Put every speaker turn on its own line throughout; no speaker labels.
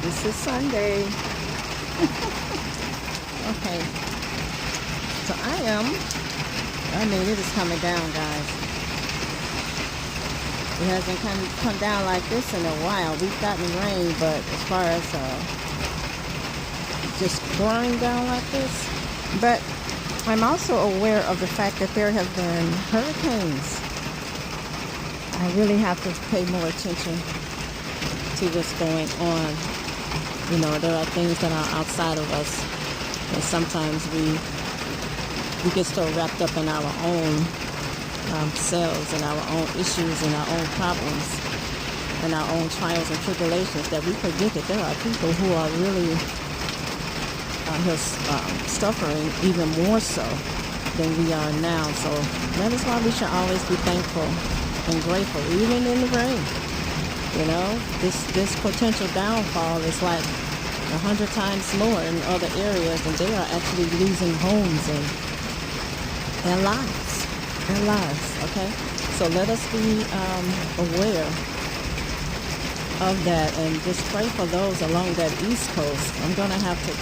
This is Sunday. Okay. So it is coming down, guys. It hasn't come down like this in a while. We've gotten rain, but as far as just pouring down like this. But I'm also aware of the fact that there have been hurricanes. I really have to pay more attention to what's going on. You know, there are things that are outside of us, and sometimes we get so wrapped up in our own selves and our own issues and our own problems and our own trials and tribulations that we forget that there are people who are really suffering even more so than we are now. So that is why we should always be thankful and grateful, even in the rain. You know, this potential downfall is like 100 times more in other areas, and they are actually losing homes and lives. Okay, so let us be aware of that and just pray for those along that East Coast. I'm gonna have to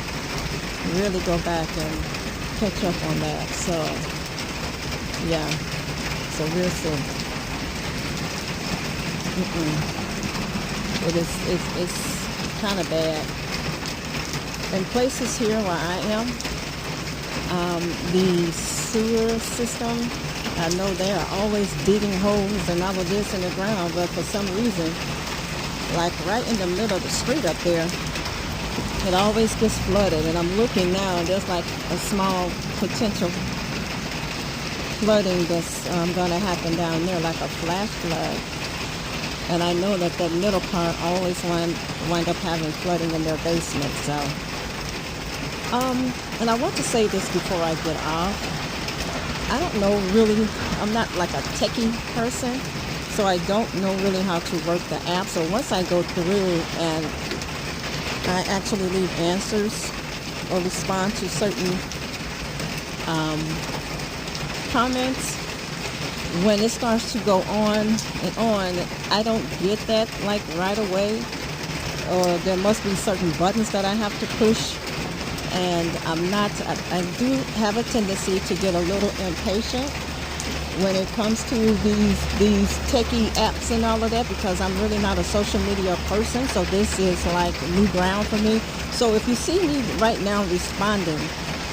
really go back and catch up on that. So yeah, so we'll see. It's kind of bad. In places here where I am, the sewer system, I know they are always digging holes and all of this in the ground, but for some reason, like right in the middle of the street up there, it always gets flooded. And I'm looking now, and there's like a small potential flooding that's going to happen down there, like a flash flood. And I know that that middle part always wind up having flooding in their basement. So, and I want to say this before I get off. I don't know really, I'm not like a techie person, so I don't know really how to work the app. So once I go through and I actually leave answers or respond to certain comments, when it starts to go on and on, I don't get that like right away, or there must be certain buttons that I have to push, and I do have a tendency to get a little impatient when it comes to these techie apps and all of that, because I'm really not a social media person, so this is like new ground for me. So if you see me right now responding,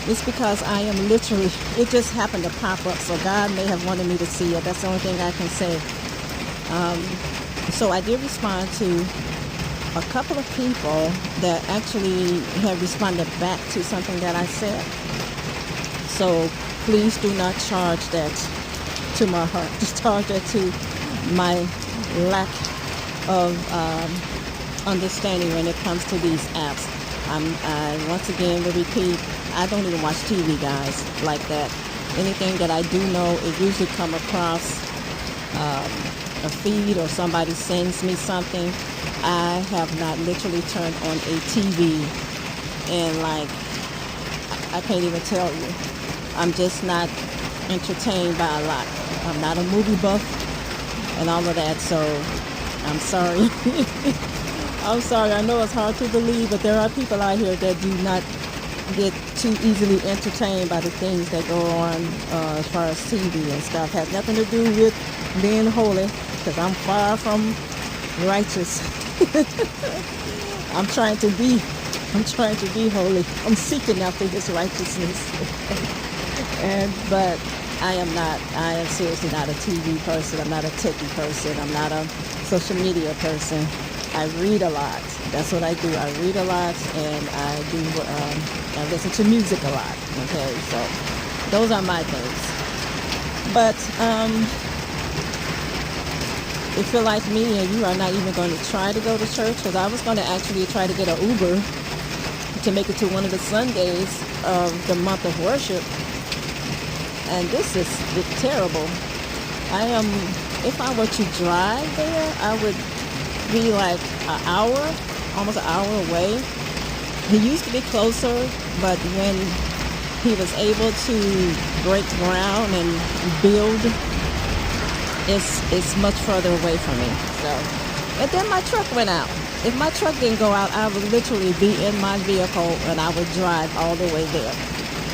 it's because I am literally, it just happened to pop up, so God may have wanted me to see it. That's the only thing I can say. So I did respond to a couple of people that actually have responded back to something that I said. So please do not charge that to my heart. Just charge that to my lack of understanding when it comes to these apps. I once again will repeat, I don't even watch TV, guys, like that. Anything that I do know, it usually come across a feed or somebody sends me something. I have not literally turned on a TV and like, I can't even tell you. I'm just not entertained by a lot. I'm not a movie buff and all of that, so I'm sorry. I'm sorry. I know it's hard to believe, but there are people out here that do not get too easily entertained by the things that go on as far as TV and stuff. Has nothing to do with being holy, because I'm far from righteous. I'm trying to be holy. I'm seeking after His righteousness. But I am seriously not a TV person. I'm not a techie person. I'm not a social media person. I read a lot. That's what I do. I read a lot, and I listen to music a lot. Okay, so those are my things. But if you're like me and you are not even going to try to go to church, because I was going to actually try to get an Uber to make it to one of the Sundays of the month of worship, and this is terrible. If I were to drive there, I would be like an hour, almost an hour away. He used to be closer, but when he was able to break ground and build, it's much further away from me. So, and then my truck went out. If my truck didn't go out, I would literally be in my vehicle and I would drive all the way there.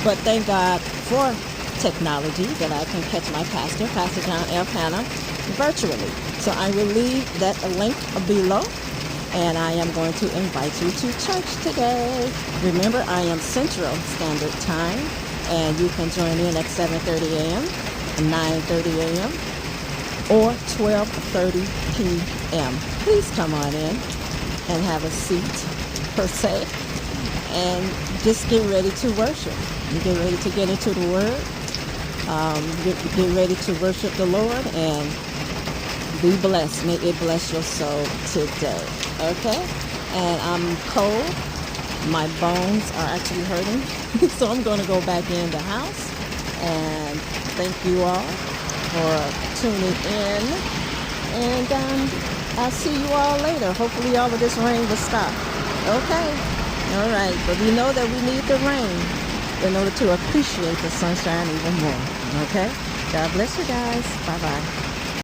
But thank God for technology that I can catch my pastor, Pastor John F. Hanna, virtually. So I will leave that link below, and I am going to invite you to church today. Remember, I am Central Standard Time, and you can join in at 7:30 a.m., 9:30 a.m., or 12:30 p.m. Please come on in and have a seat, per se, and just get ready to worship. You get ready to get into the Word. Get ready to worship the Lord and be blessed. May it bless your soul today. Okay? And I'm cold. My bones are actually hurting. So I'm going to go back in the house. And thank you all for tuning in. And I'll see you all later. Hopefully all of this rain will stop. Okay? All right. But we know that we need the rain in order to appreciate the sunshine even more. Okay? God bless you guys. Bye-bye.